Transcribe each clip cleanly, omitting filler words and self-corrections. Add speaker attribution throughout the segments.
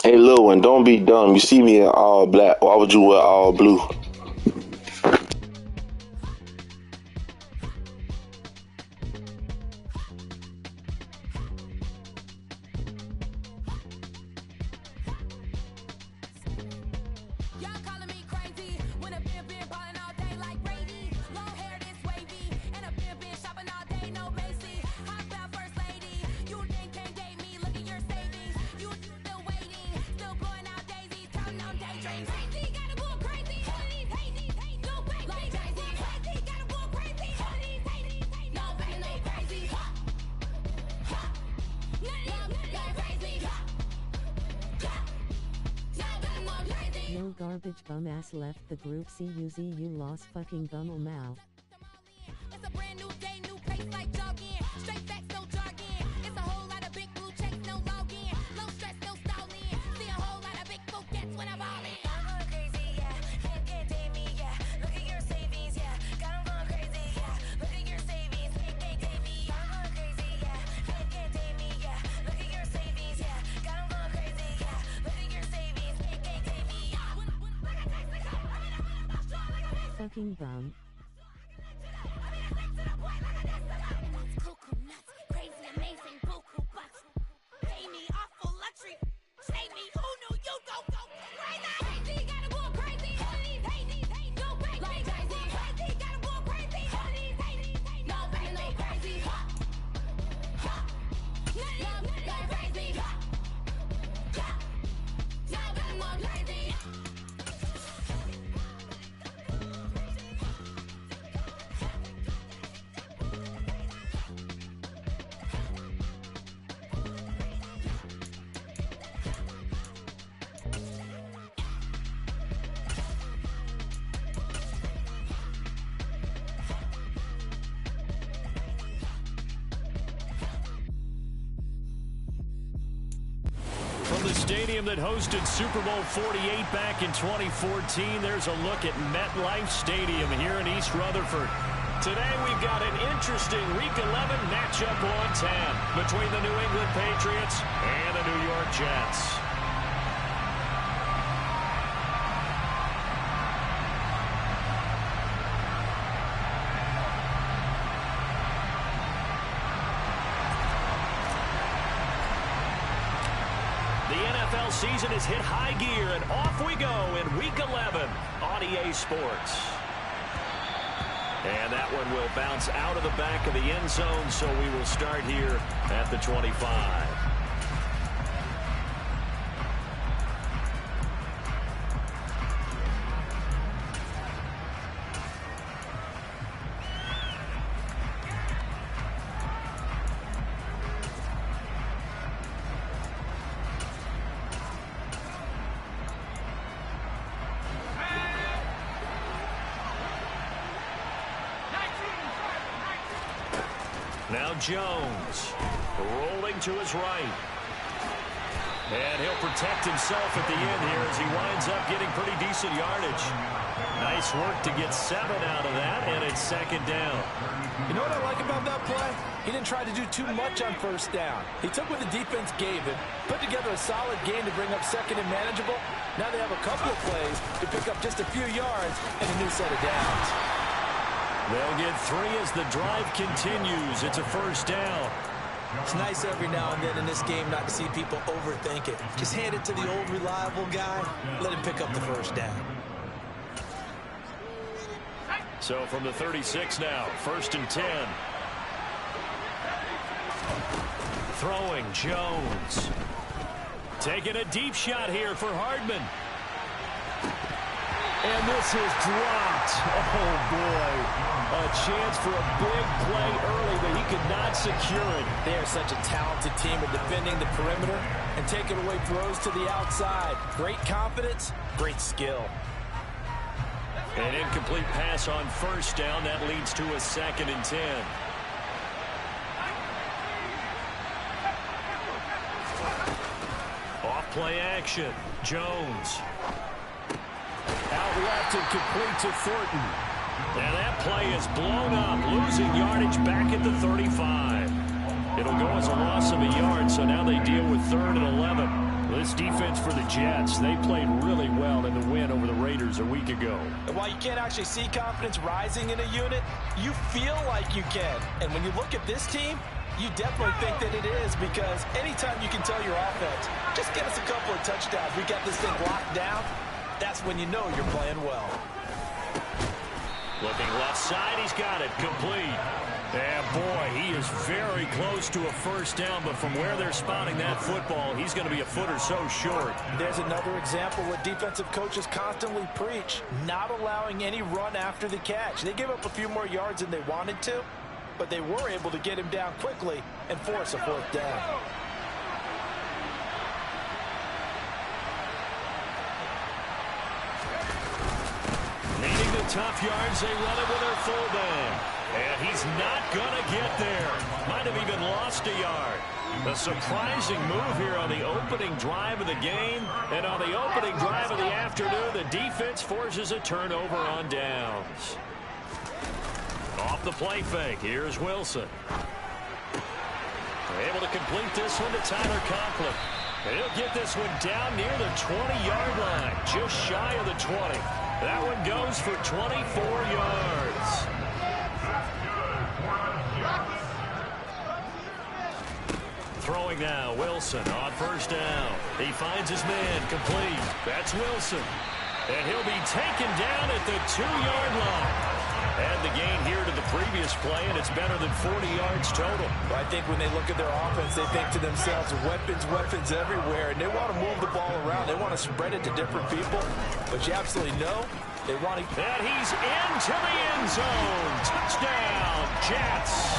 Speaker 1: Hey, Lil one, don't be dumb. You see me in all black. Why would you wear all blue?
Speaker 2: No garbage bum ass left the group. CUZ, you lost fucking gummel mouth.
Speaker 3: It's a brand new day, new pace like jogging. Straight facts, no jargon. It's a whole lot of big blue checks, no login. Low stress, no stalling. See a whole lot of big folk gets when I'm all in. I'm going crazy, yeah. Can't tame me, yeah. Look at your savings, yeah. Got 'em going crazy, yeah. Look at your savings, can't tame me. I'm going crazy, yeah. Can't tame me, yeah. Look at your savings, yeah. Got 'em going crazy, yeah. Look at your savings, can't tame me.
Speaker 2: Fucking bum.
Speaker 3: Cuckoo nuts, crazy, amazing, buku bucks. Pay me off for luxury. Save me, who knew you go crazy? Crazy, gotta go crazy. All these hate, no crazy. Like crazy, crazy, gotta go crazy. All these hate, no crazy. Like crazy.
Speaker 4: From the stadium that hosted Super Bowl 48 back in 2014, there's a look at MetLife Stadium here in East Rutherford. Today we've got an interesting Week 11 matchup on tap between the New England Patriots and the New York Jets. NFL season has hit high gear, and off we go in Week 11 on EA Sports. And that one will bounce out of the back of the end zone, so we will start here at the 25. Now Jones, rolling to his right. And he'll protect himself at the end here as he winds up getting pretty decent yardage. Nice work to get 7 out of that, and it's second down.
Speaker 5: You know what I like about that play? He didn't try to do too much on first down. He took what the defense gave him, put together a solid game to bring up second and manageable. Now they have a couple of plays to pick up just a few yards and a new set of downs.
Speaker 4: They'll get 3 as the drive continues. It's a first down.
Speaker 5: It's nice every now and then in this game not to see people overthink it. Just hand it to the old reliable guy. Let him pick up the first down.
Speaker 4: So from the 36 now, 1st and 10. Throwing Jones. Taking a deep shot here for Hardman. And this is dropped. Oh, boy. A chance for a big play early, but he could not secure it.
Speaker 5: They are such a talented team at defending the perimeter and taking away throws to the outside. Great confidence, great skill.
Speaker 4: An incomplete pass on first down. That leads to a 2nd and 10. Off play action. Jones. Out left and complete to Thornton. And that play is blown up, losing yardage back at the 35. It'll go as a loss of a yard, so now they deal with 3rd and 11. this defense for the Jets, they played really well in the win over the Raiders a week ago.
Speaker 5: And while you can't actually see confidence rising in a unit, you feel like you can. And when you look at this team, you definitely think that it is, because anytime you can tell your offense, just get us a couple of touchdowns, we got this thing locked down, that's when you know you're playing well.
Speaker 4: Looking left side, he's got it, complete. And boy, he is very close to a first down, but from where they're spotting that football, he's going to be a foot or so short.
Speaker 5: There's another example what defensive coaches constantly preach, not allowing any run after the catch. They gave up a few more yards than they wanted to, but they were able to get him down quickly and force a fourth down.
Speaker 4: Needing the tough yards, they run it with their fullback. And he's not going to get there. Might have even lost a yard. A surprising move here on the opening drive of the game. And on the opening drive of the afternoon, the defense forces a turnover on downs. Off the play fake, here's Wilson. Able to complete this one to Tyler Conklin. He'll get this one down near the 20-yard line, just shy of the 20. That one goes for 24 yards. Throwing now, Wilson on first down. He finds his man, complete. That's Wilson. And he'll be taken down at the 2-yard line. And the gain here to the previous play, and it's better than 40 yards total.
Speaker 5: Well, I think when they look at their offense, they think to themselves, weapons, weapons everywhere, and they want to move the ball around. They want to spread it to different people, but you absolutely know they want to.
Speaker 4: And he's into the end zone. Touchdown, Jets.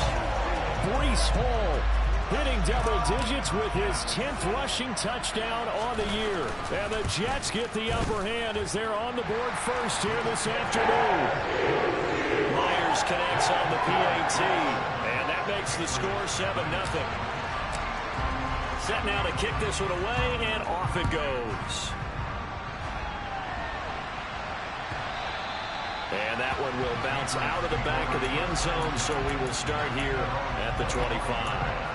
Speaker 4: Breece Hall hitting double digits with his 10th rushing touchdown on the year. And the Jets get the upper hand as they're on the board first here this afternoon. Myers connects on the PAT, and that makes the score 7-0. Set now to kick this one away, and off it goes. And that one will bounce out of the back of the end zone, so we will start here at the 25.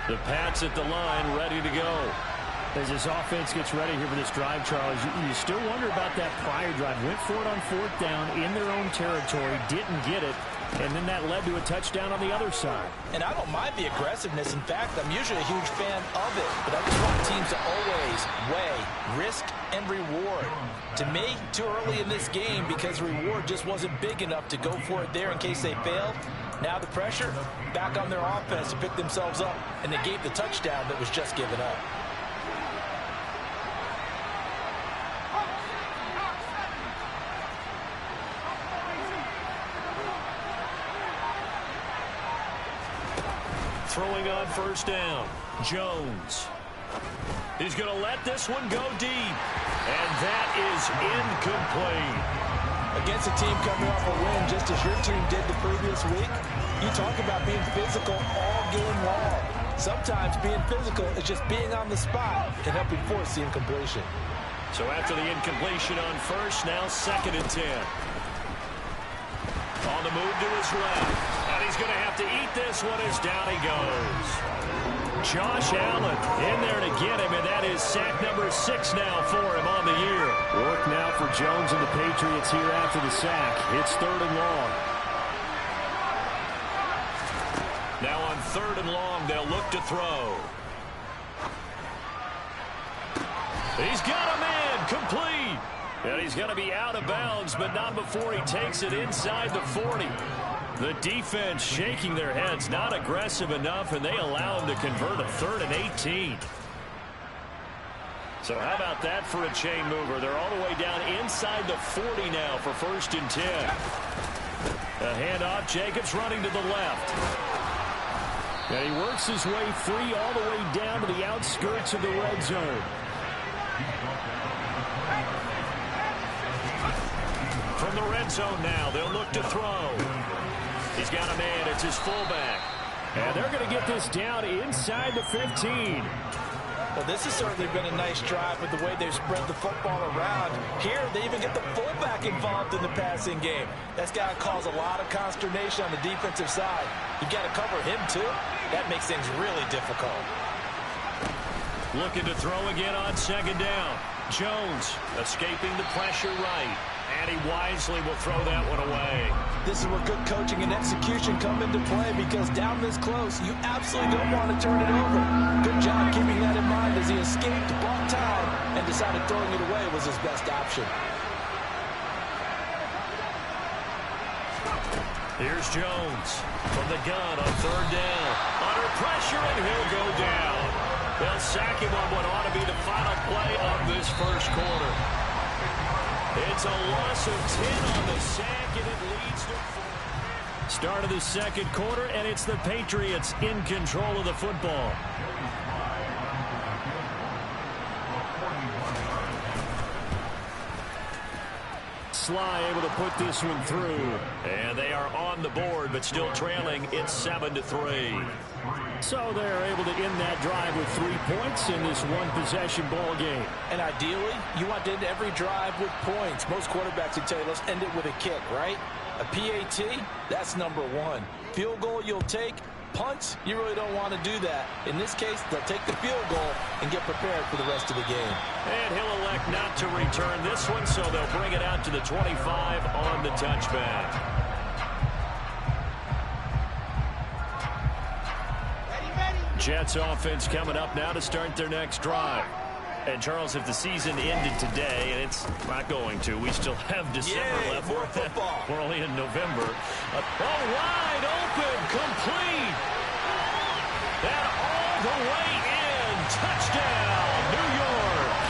Speaker 4: The Pats at the line, ready to go.
Speaker 6: As this offense gets ready here for this drive, Charles, you still wonder about that prior drive. Went for it on fourth down in their own territory, didn't get it, and then that led to a touchdown on the other side.
Speaker 5: And I don't mind the aggressiveness. In fact, I'm usually a huge fan of it, but I just want teams to always weigh risk and reward. To me, too early in this game because reward just wasn't big enough to go for it there in case they failed. Now the pressure back on their offense to pick themselves up, and they gave the touchdown that was just given up.
Speaker 4: Throwing on first down, Jones. He's going to let this one go deep, and that is incomplete.
Speaker 5: Against a team coming off a win just as your team did the previous week, you talk about being physical all game long. Sometimes being physical is just being on the spot and helping force the incompletion.
Speaker 4: So after the incompletion on first, now 2nd and 10. On the move to his left. And he's going to have to eat this one as down he goes. Josh Allen in there to get him, and that is sack number 6 now for him on the year.
Speaker 6: Work now for Jones and the Patriots here after the sack. It's 3rd and long.
Speaker 4: Now on 3rd and long, they'll look to throw. He's got a man, complete. And he's going to be out of bounds, but not before he takes it inside the 40. The defense shaking their heads, not aggressive enough, and they allow him to convert a 3rd and 18. So how about that for a chain mover? They're all the way down inside the 40 now for 1st and 10. A handoff, Jacobs running to the left. And he works his way free all the way down to the outskirts of the red zone. From the red zone now, they'll look to throw. He's got a man, it's his fullback. And they're going to get this down inside the 15.
Speaker 5: Well, this has certainly been a nice drive with the way they've spread the football around. Here, they even get the fullback involved in the passing game. That's got to cause a lot of consternation on the defensive side. You've got to cover him, too. That makes things really difficult.
Speaker 4: Looking to throw again on second down. Jones escaping the pressure right. And he wisely will throw that one away.
Speaker 5: This is where good coaching and execution come into play, because down this close, you absolutely don't want to turn it over. Good job keeping that in mind as he escaped, bought time, and decided throwing it away was his best option.
Speaker 4: Here's Jones from the gun on third down. Under pressure, and he'll go down. They'll sack him on what ought to be the final play of this first quarter. It's a loss of 10 on the sack, and it leads to 4. Start of the second quarter, and it's the Patriots in control of the football. Sly able to put this one through. And they are on the board, but still trailing. It's 7-3. So they're able to end that drive with 3 points in this one-possession ball game.
Speaker 5: And ideally, you want to end every drive with points. Most quarterbacks would tell you, let's end it with a kick, right? A PAT, that's number one. Field goal you'll take. Punts, you really don't want to do that. In this case, they'll take the field goal and get prepared for the rest of the game.
Speaker 4: And he'll elect not to return this one, so they'll bring it out to the 25 on the touchback. Jets offense coming up now to start their next drive. And, Charles, if the season ended today, and it's not going to, we still have December left.
Speaker 5: More football.
Speaker 4: We're only in November. Wide open, complete. And all the way in. Touchdown, New York.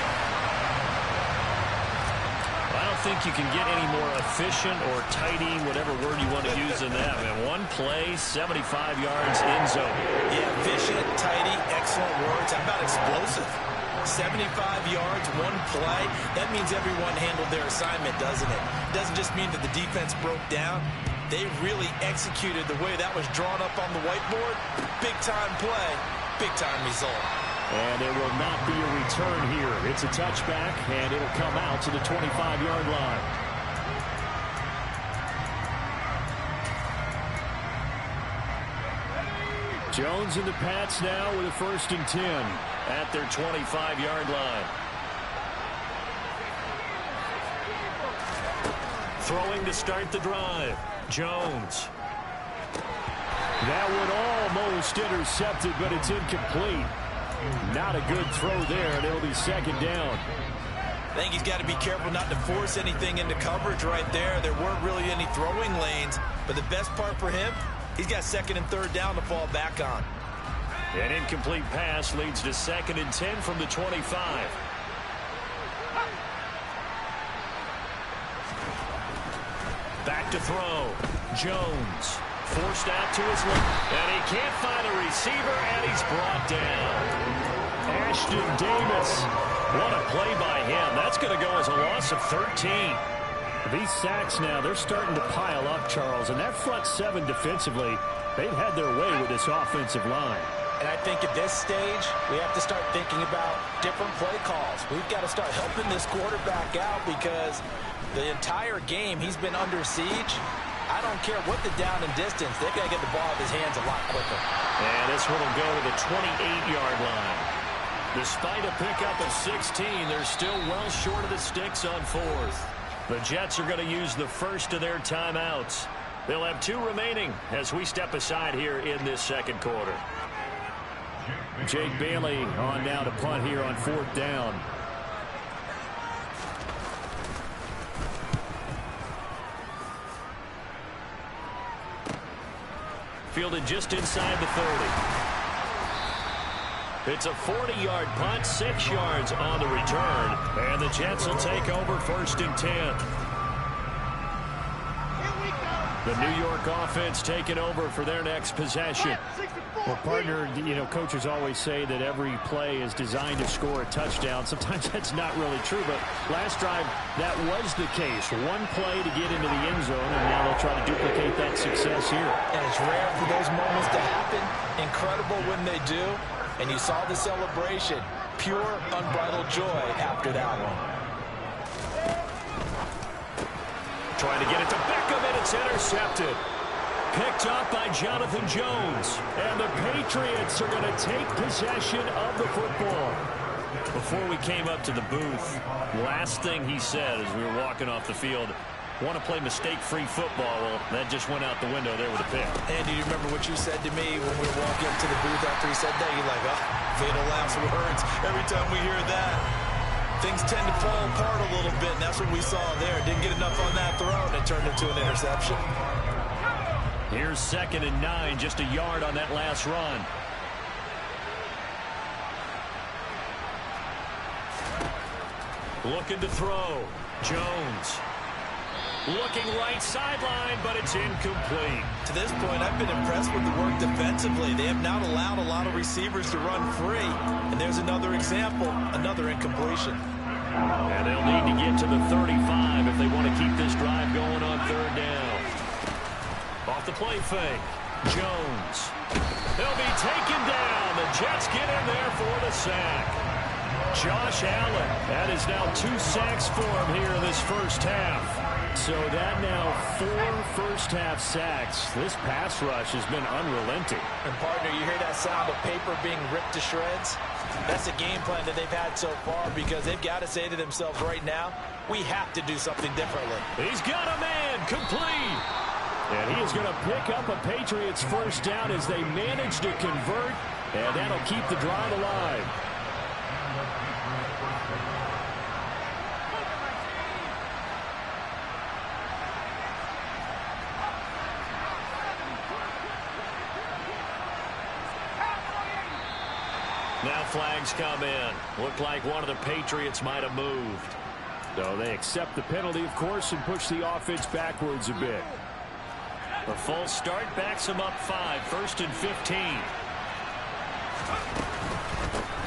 Speaker 4: I don't think you can get any more efficient or tidy, whatever word you want to use in that. Man, one play, 75 yards in zone.
Speaker 5: Yeah, efficient, tidy, excellent words. How about explosive? 75 yards, one play. That means everyone handled their assignment, doesn't it? Doesn't just mean that the defense broke down. They really executed the way that was drawn up on the whiteboard. Big-time play, big-time result.
Speaker 6: And there will not be a return here. It's a touchback, and it'll come out to the 25-yard line. Jones and the Pats now with a 1st and 10
Speaker 4: at their 25-yard line. Throwing to start the drive. Jones.
Speaker 6: That one almost intercepted, but it's incomplete. Not a good throw there, and it'll be 2nd down.
Speaker 5: I think he's got to be careful not to force anything into coverage right there. There weren't really any throwing lanes, but the best part for him, he's got 2nd and 3rd down to fall back on.
Speaker 4: An incomplete pass leads to 2nd and 10 from the 25. Back to throw. Jones forced out to his left. And he can't find a receiver, and he's brought down. Ashton Davis. What a play by him. That's going to go as a loss of 13.
Speaker 6: These sacks now, they're starting to pile up, Charles. And that front 7 defensively, they've had their way with this offensive line.
Speaker 5: And I think at this stage, we have to start thinking about different play calls. We've got to start helping this quarterback out, because the entire game he's been under siege. I don't care what the down and distance. They've got to get the ball out of his hands a lot quicker.
Speaker 4: And this one will go to the 28-yard line. Despite a pickup of 16, they're still well short of the sticks on 4th. The Jets are going to use the first of their timeouts. They'll have 2 remaining as we step aside here in this second quarter.
Speaker 6: Jake Bailey on now to punt here on 4th down.
Speaker 4: Fielded just inside the 30. It's a 40-yard punt, 6 yards on the return, and the Jets will take over 1st and 10. The New York offense taking over for their next possession.
Speaker 6: Well, partner, you know, coaches always say that every play is designed to score a touchdown. Sometimes that's not really true, but last drive, that was the case. One play to get into the end zone, and now they'll try to duplicate that success here.
Speaker 5: And it's rare for those moments to happen. Incredible when they do. And you saw the celebration. Pure, unbridled joy after that one.
Speaker 4: Trying to get it to Beckham, and it's intercepted. Picked up by Jonathan Jones. And the Patriots are going to take possession of the football. Before we came up to the booth, last thing he said as we were walking off the field, want to play mistake-free football. Well, that just went out the window there with a pick.
Speaker 5: And do you remember what you said to me when we were walking up to the booth after he said that? You're like, oh, fatal last words. Every time we hear that, things tend to fall apart a little bit, and that's what we saw there. Didn't get enough on that throw, and it turned into an interception.
Speaker 4: Here's 2nd and 9, just a yard on that last run. Looking to throw. Jones. Looking right sideline, but it's incomplete.
Speaker 5: To this point, I've been impressed with the work defensively. They have not allowed a lot of receivers to run free. And there's another example, another incompletion.
Speaker 4: And they'll need to get to the 35 if they want to keep this drive going on 3rd down. Off the play fake. Jones. He'll be taken down. The Jets get in there for the sack. Josh Allen. That is now 2 sacks for him here in this first half. So that now 4 first-half sacks. This pass rush has been unrelenting.
Speaker 5: And, partner, you hear that sound of paper being ripped to shreds? That's the game plan that they've had so far because they've got to say to themselves right now, we have to do something differently.
Speaker 4: He's got a man complete. And he is going to pick up a Patriots first down as they manage to convert, and that'll keep the drive alive. Now flags come in. Looked like one of the Patriots might have moved.
Speaker 6: So they accept the penalty, of course, and push the offense backwards a bit.
Speaker 4: The false start backs him up 5, 1st and 15.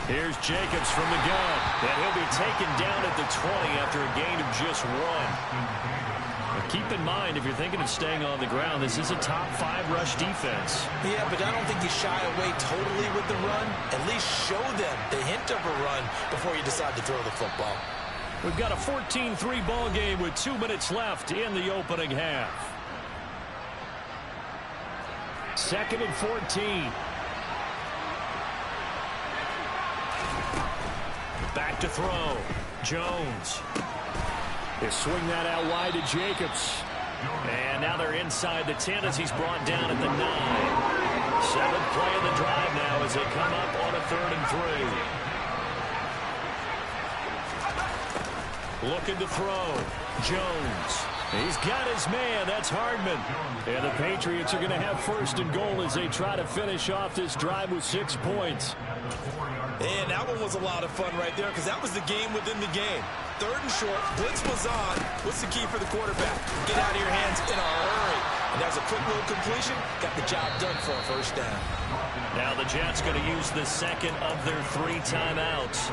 Speaker 4: Here's Jacobs from the gun. And he'll be taken down at the 20 after a gain of just 1. But keep in mind, if you're thinking of staying on the ground, this is a top 5 rush defense.
Speaker 5: Yeah, but I don't think you shy away totally with the run. At least show them the hint of a run before you decide to throw the football.
Speaker 4: We've got a 14-3 ball game with 2 minutes left in the opening half. 2nd and 14. Back to throw. Jones.
Speaker 6: They swing that out wide to Jacobs.
Speaker 4: And now they're inside the 10 as he's brought down at the 9. 7th play of the drive now as they come up on a 3rd and 3. Looking to throw. Jones. He's got his man. That's Hardman.
Speaker 6: And the Patriots are going to have 1st and goal as they try to finish off this drive with 6 points.
Speaker 5: And that one was a lot of fun right there because that was the game within the game. 3rd and short. Blitz was on. What's the key for the quarterback? Get out of your hands in a hurry. And that's a quick little completion. Got the job done for a 1st down.
Speaker 4: Now the Jets going to use the 2nd of their 3 timeouts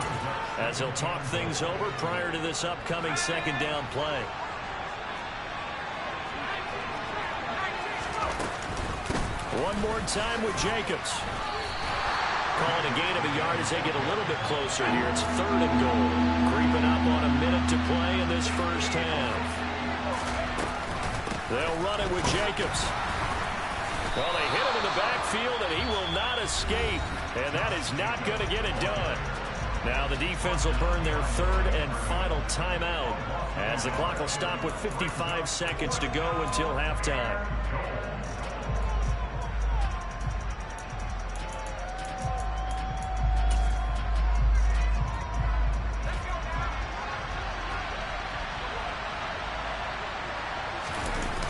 Speaker 4: as they'll talk things over prior to this upcoming 2nd down play. One more time with Jacobs. Calling a gain of a yard as they get a little bit closer here. It's 3rd and goal. Creeping up on a minute to play in this first half. They'll run it with Jacobs. Well, they hit him in the backfield, and he will not escape. And that is not going to get it done. Now the defense will burn their 3rd and final timeout as the clock will stop with 55 seconds to go until halftime.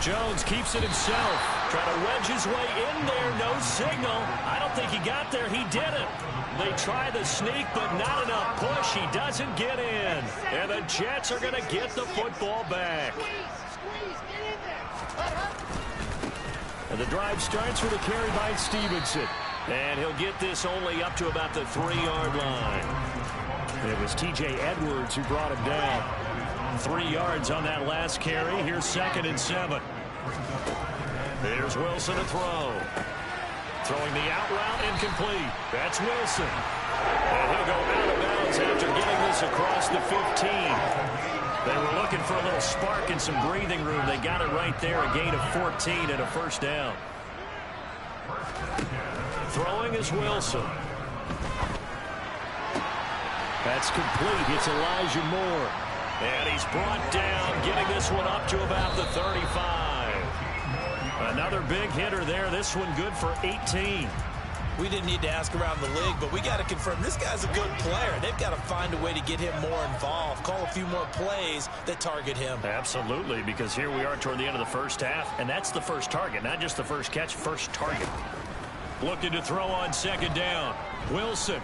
Speaker 4: Jones keeps it himself. Trying to wedge his way in there. No signal. I don't think he got there. He didn't. They try the sneak, but not enough push. He doesn't get in. And the Jets are going to get the football back. And the drive starts with a carry by Stevenson. And he'll get this only up to about the 3-yard line. And it was T.J. Edwards who brought him down. 3 yards on that last carry. Here's 2nd and 7. Here's Wilson to throw. Throwing the out route incomplete. That's Wilson. And he'll go out of bounds yards after getting this across the 15. They were looking for a little spark and some breathing room. They got it right there, a gain of 14 and a first down. Throwing is Wilson. That's complete. It's Elijah Moore. And he's brought down, getting this one up to about the 35. Another big hitter there. This one good for 18.
Speaker 5: We didn't need to ask around the league, but we got to confirm this guy's a good player. They've got to find a way to get him more involved, call a few more plays that target him.
Speaker 4: Absolutely, because here we are toward the end of the first half, and that's the first target, not just the first catch, first target. Looking to throw on second down. Wilson.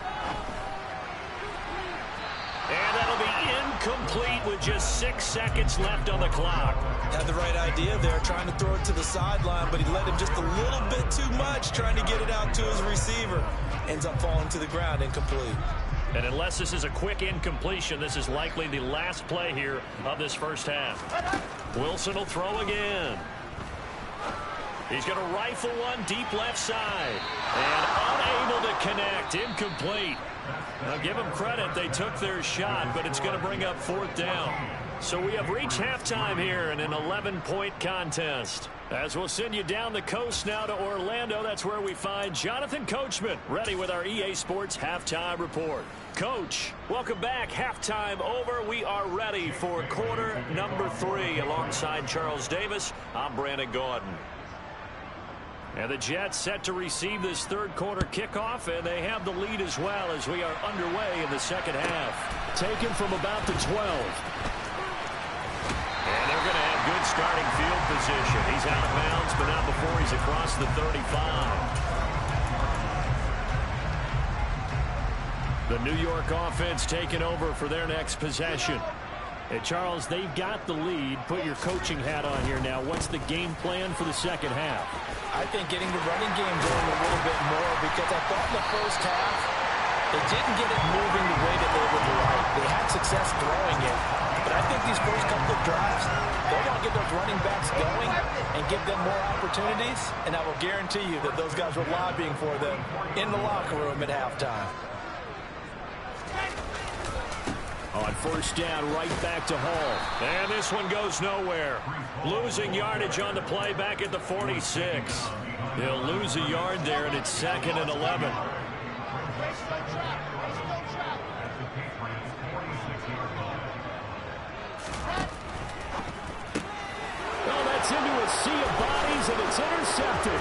Speaker 4: And that'll be incomplete with just 6 seconds left on the clock.
Speaker 5: Had the right idea there, trying to throw it to the sideline, but he let him just a little bit too much, trying to get it out to his receiver. Ends up falling to the ground, incomplete.
Speaker 4: And unless this is a quick incompletion, this is likely the last play here of this first half. Wilson will throw again. He's going to rifle one deep left side. And unable to connect. Incomplete. Now give them credit. They took their shot, but it's going to bring up fourth down. So we have reached halftime here in an 11-point contest. As we'll send you down the coast now to Orlando, that's where we find Jonathan Coachman, ready with our EA Sports Halftime Report. Coach, welcome back. Halftime over. We are ready for quarter number 3. Alongside Charles Davis, I'm Brandon Gordon. And the Jets set to receive this third quarter kickoff, and they have the lead as well as we are underway in the second half. Taken from about the 12. And they're going to have good starting field position. He's out of bounds, but not before he's across the 35. The New York offense taking over for their next possession. Hey, Charles, they've got the lead. Put your coaching hat on here now. What's the game plan for the second half?
Speaker 5: I think getting the running game going a little bit more, because I thought in the first half they didn't get it moving the way that they would like. They had success throwing it, but I think these first couple of drives, they want to get those running backs going and give them more opportunities, and I will guarantee you that those guys were lobbying for them in the locker room at halftime.
Speaker 4: On first down, right back to Hall. And this one goes nowhere. Losing yardage on the play back at the 46. He'll lose a yard there, and it's 2nd and 11. Oh, that's into a sea of bodies, and it's intercepted.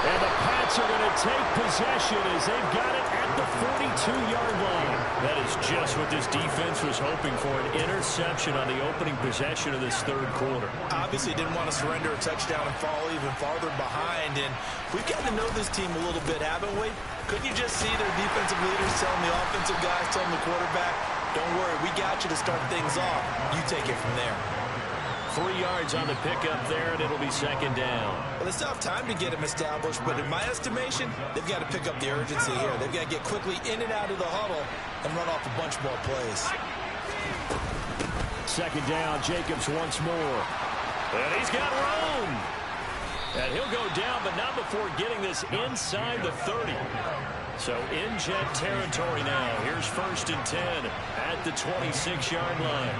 Speaker 4: And the Pats are going to take possession as they've got it at the 42-yard line. That is just what this defense was hoping for, an interception on the opening possession of this third quarter.
Speaker 5: Obviously didn't want to surrender a touchdown and fall even farther behind, and we've gotten to know this team a little bit, haven't we? Couldn't you just see their defensive leaders telling the offensive guys, telling the quarterback, don't worry, we got you to start things off. You take it from there.
Speaker 4: 3 yards on the pickup there, and it'll be 2nd down.
Speaker 5: Well, they still have time to get him established, but in my estimation, they've got to pick up the urgency here. They've got to get quickly in and out of the huddle and run off a bunch more plays.
Speaker 4: 2nd down, Jacobs once more. And he's got room. And he'll go down, but not before getting this inside the 30. So in Jet territory now. Here's 1st and 10 at the 26-yard line.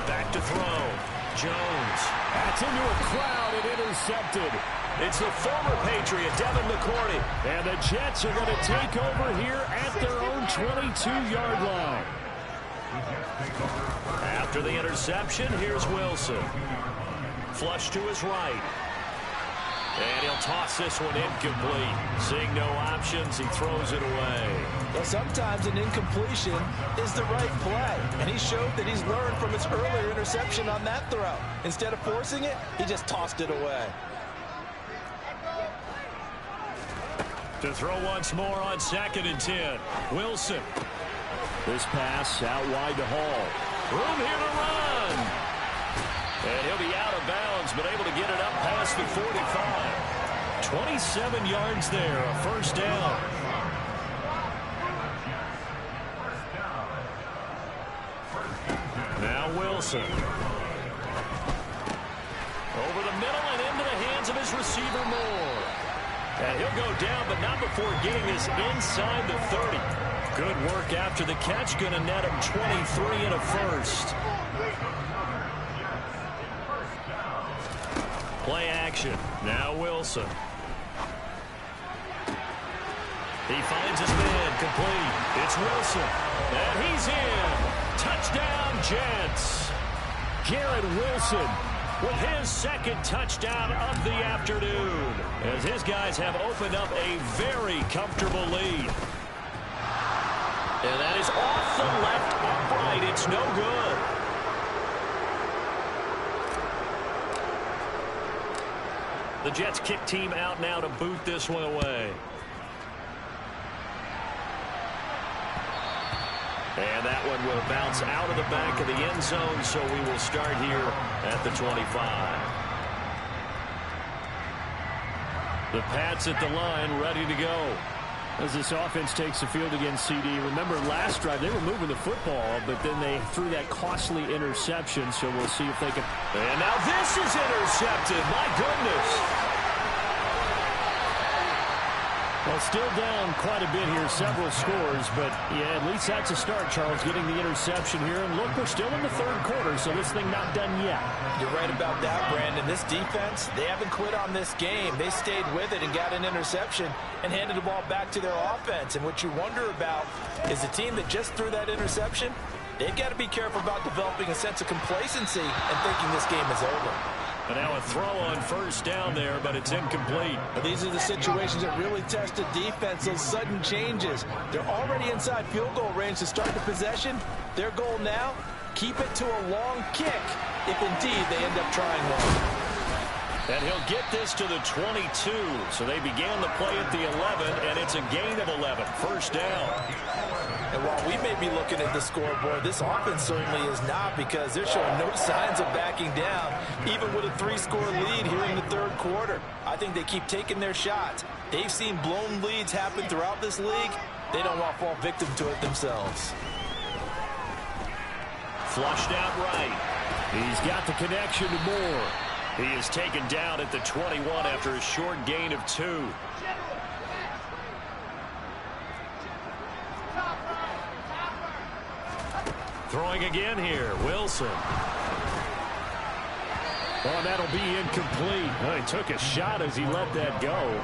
Speaker 4: Back to throw. Jones. That's into a crowd and intercepted. It's the former Patriot, Devin McCourty. And the Jets are going to take over here at their own 22-yard line. After the interception, here's Wilson. Flush to his right. And he'll toss this one incomplete. Seeing no options, he throws it away.
Speaker 5: Well, sometimes an incompletion is the right play. And he showed that he's learned from his earlier interception on that throw. Instead of forcing it, he just tossed it away.
Speaker 4: To throw once more on 2nd and 10. Wilson. This pass out wide to Hall. Room here to run. And he'll be out of bounds, but able to get it up past the 45. 27 yards there, a 1st down. Now Wilson. Over the middle and into the hands of his receiver Moore. And he'll go down, but not before getting this inside the 30. Good work after the catch. Going to net him 23 and a first. Play action. Now Wilson. He finds his man complete. It's Wilson. And he's in. Touchdown, Jets. Garrett Wilson with his second touchdown of the afternoon, as his guys have opened up a very comfortable lead. And that is off the left upright. It's no good. The Jets kick team out now to boot this one away. And that one will bounce out of the back of the end zone, so we will start here at the 25. The Pats at the line, ready to go.
Speaker 6: As this offense takes the field against CD, remember last drive they were moving the football, but then they threw that costly interception, so we'll see if they can.
Speaker 4: And now this is intercepted. My goodness.
Speaker 6: Well, still down quite a bit here, several scores, but yeah, at least that's a start, Charles, getting the interception here. And look, we're still in the third quarter, so this thing not done yet.
Speaker 5: You're right about that, Brandon. This defense, they haven't quit on this game. They stayed with it and got an interception and handed the ball back to their offense. And what you wonder about is the team that just threw that interception, they've got to be careful about developing a sense of complacency and thinking this game is over.
Speaker 4: And now a throw on first down there, but it's incomplete.
Speaker 5: But these are the situations that really test the defense, those sudden changes. They're already inside field goal range to start the possession. Their goal now, keep it to a long kick, if indeed they end up trying one.
Speaker 4: And he'll get this to the 22. So they began the play at the 11, and it's a gain of 11. First down.
Speaker 5: And while we may be looking at the scoreboard, this offense certainly is not, because they're showing no signs of backing down, even with a 3-score lead here in the third quarter. I think they keep taking their shots. They've seen blown leads happen throughout this league. They don't want to fall victim to it themselves.
Speaker 4: Flushed out right.
Speaker 6: He's got the connection to Moore.
Speaker 4: He is taken down at the 21 after a short gain of 2. Throwing again here, Wilson.
Speaker 6: Oh, that'll be incomplete.
Speaker 4: Well, he took a shot as he let that go.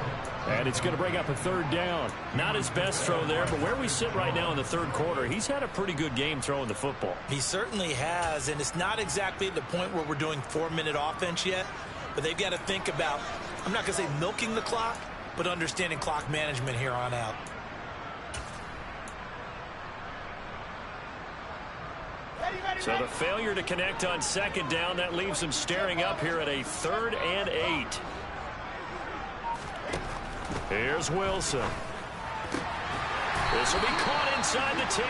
Speaker 6: And it's going to bring up a third down.
Speaker 4: Not his best throw there, but where we sit right now in the third quarter, he's had a pretty good game throwing the football.
Speaker 5: He certainly has, and it's not exactly the point where we're doing 4-minute offense yet, but they've got to think about, I'm not going to say milking the clock, but understanding clock management here on out.
Speaker 4: So the failure to connect on second down, that leaves them staring up here at a 3rd and 8. Here's Wilson. This will be caught inside the 10.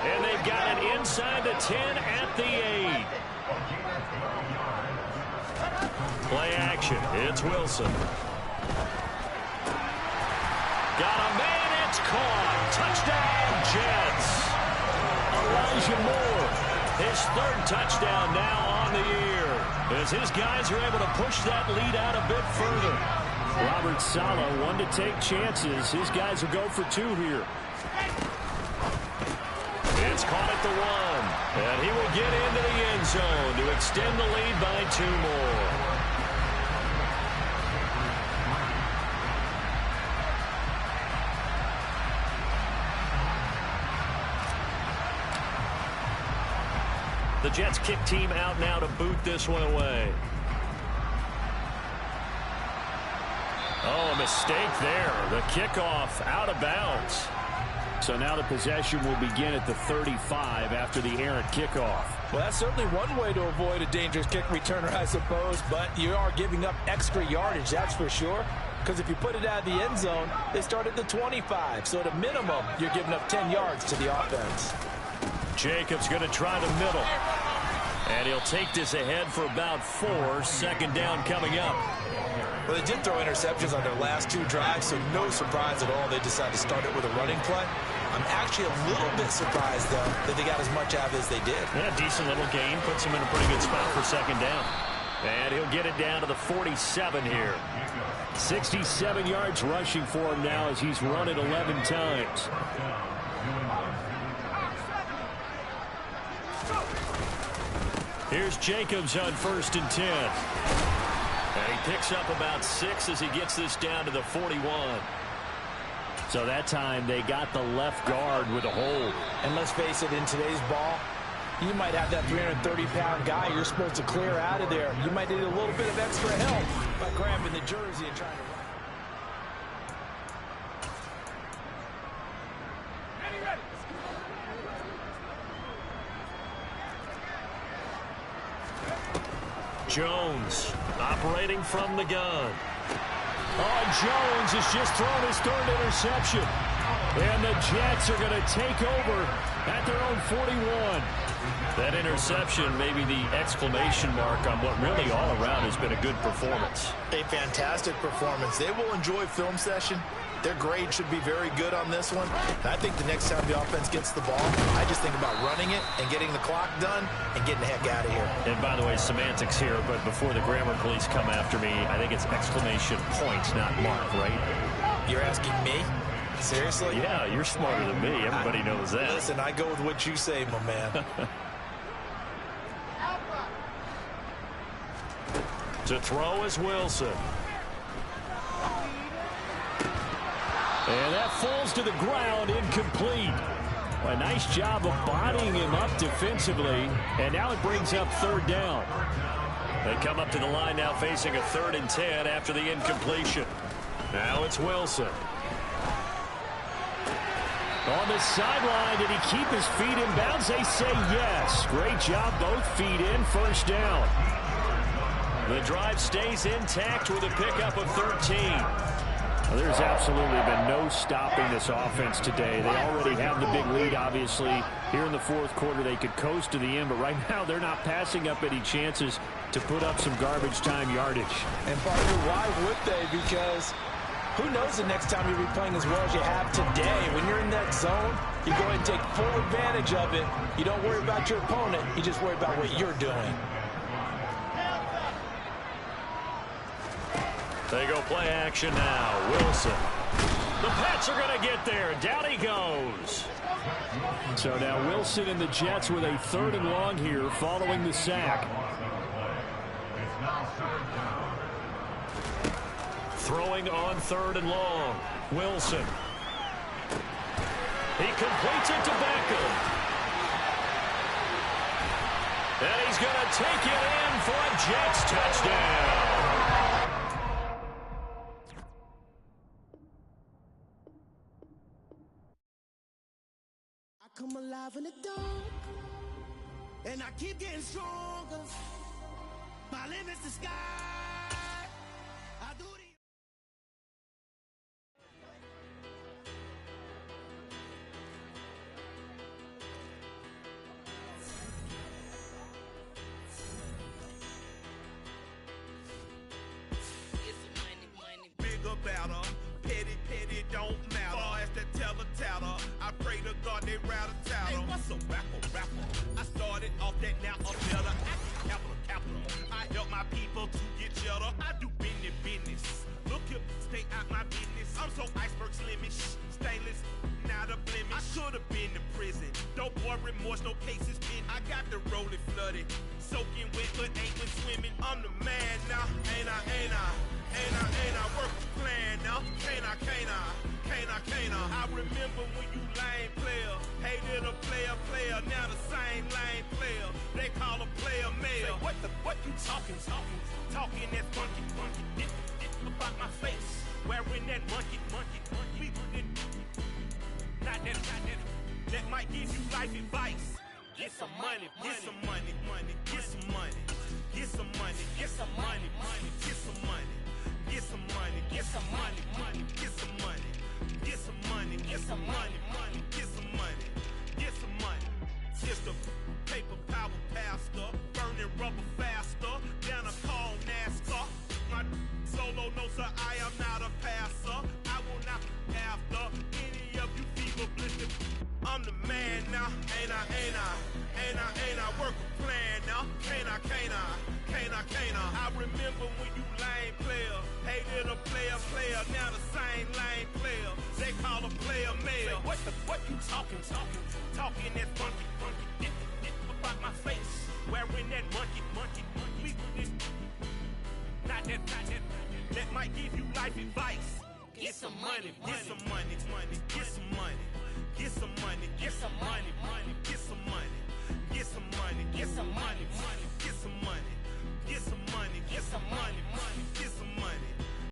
Speaker 4: And they've got it inside the 10 at the 8. Play action. It's Wilson. Got a man. It's caught. Touchdown, Jets. Elijah Moore, his 3rd touchdown now on the year, as his guys are able to push that lead out a bit further.
Speaker 6: Robert Saleh, one to take chances. His guys will go for 2 here.
Speaker 4: It's caught at the 1, and he will get into the end zone to extend the lead by 2 more. The Jets kick team out now to boot this one away. Oh, a mistake there. The kickoff out of bounds.
Speaker 6: So now the possession will begin at the 35 after the errant kickoff.
Speaker 5: Well, that's certainly one way to avoid a dangerous kick returner, I suppose, but you are giving up extra yardage, that's for sure. Because if you put it out of the end zone, they start at the 25. So at a minimum, you're giving up 10 yards to the offense.
Speaker 4: Jacobs going to try the middle. And he'll take this ahead for about 4. Second down coming up.
Speaker 5: Well, they did throw interceptions on their last 2 drives, so no surprise at all they decided to start it with a running play. I'm actually a little bit surprised, though, that they got as much out of it as they did.
Speaker 4: Yeah, decent little gain. Puts them in a pretty good spot for second down. And he'll get it down to the 47 here. 67 yards rushing for him now as he's run it 11 times. Here's Jacobs on 1st and 10. And he picks up about 6 as he gets this down to the 41. So that time they got the left guard with a hold.
Speaker 5: And let's face it, in today's ball, you might have that 330-pound guy you're supposed to clear out of there. You might need a little bit of extra help by grabbing the jersey and trying to run.
Speaker 4: Jones operating from the gun. Oh, Jones has just thrown his 3rd interception. And the Jets are going to take over at their own 41. That interception may be the exclamation mark on what really all around has been a good performance.
Speaker 7: A fantastic performance. They will enjoy film session. Their grade should be very good on this one. And I think the next time the offense gets the ball, I just think about running it and getting the clock done and getting the heck out of here.
Speaker 4: And by the way, semantics here, but before the grammar police come after me, I think it's exclamation points, not mark, right?
Speaker 7: You're asking me? Seriously?
Speaker 4: Yeah, you're smarter than me. Everybody knows that.
Speaker 7: Listen, I go with what you say, my man.
Speaker 4: To throw is Wilson. And that falls to the ground, incomplete. A nice job of bodying him up defensively. And now it brings up 3rd down. They come up to the line now facing a 3rd and 10 after the incompletion. Now it's Wilson. On the sideline, did he keep his feet in bounds? They say yes. Great job, both feet in, 1st down. The drive stays intact with a pickup of 13. Well, there's absolutely been no stopping this offense today. They already have the big lead, obviously. Here in the 4th quarter, they could coast to the end, but right now they're not passing up any chances to put up some garbage time yardage.
Speaker 5: And partner, why would they? Because who knows the next time you'll be playing as well as you have today. When you're in that zone, you go ahead and take full advantage of it. You don't worry about your opponent. You just worry about what you're doing.
Speaker 4: They go play action now. Wilson. The Pats are going to get there. Down he goes. So now Wilson and the Jets with a 3rd and long here following the sack. Throwing on 3rd and long. Wilson. He completes it to Beckham. And he's going to take it in for a Jets touchdown.
Speaker 8: Come alive in the dark, and I keep getting stronger. My limit's the sky. I do the
Speaker 9: bigger battle. Petty don't matter. Far as the teller tatter, I pray to God they rattle tattle. Hey, what's a rapper? I started off that, now I'm better. I capital. I help my people to get cheddar. I do business. Look here, stay out my business. I'm so iceberg slimish, stainless, not a blemish. I should have been in prison. Don't boy remorse, no cases pinned. I got the rolling flooded, soaking wet, but ain't been swimming. I'm the man now, ain't I work a plan now. Can't I? I remember when you lame player, hated a player, now the same lame player. They call a player mayor. Say, what you talking that funky, about my face, wearing that monkey. We not that might give you life advice. Get some money, get some money, get some money, get some money, get some money, get some money. Get some money, get some money, get some money, get some money, get some money, get some money, get some money. Just a paper power pastor, burning rubber faster, down a call NASCAR. My solo no sir, I am not a passer. I will not after any of you fever blistered. I'm the man now, ain't I? Work a plan now, can't I? lame player. They call a player mayor. What you talking? Talking that funky. Dip about my face. Wearing that monkey. We not that. That might give you life advice. Get some money. Get some money. Get some money. Get some money. Get some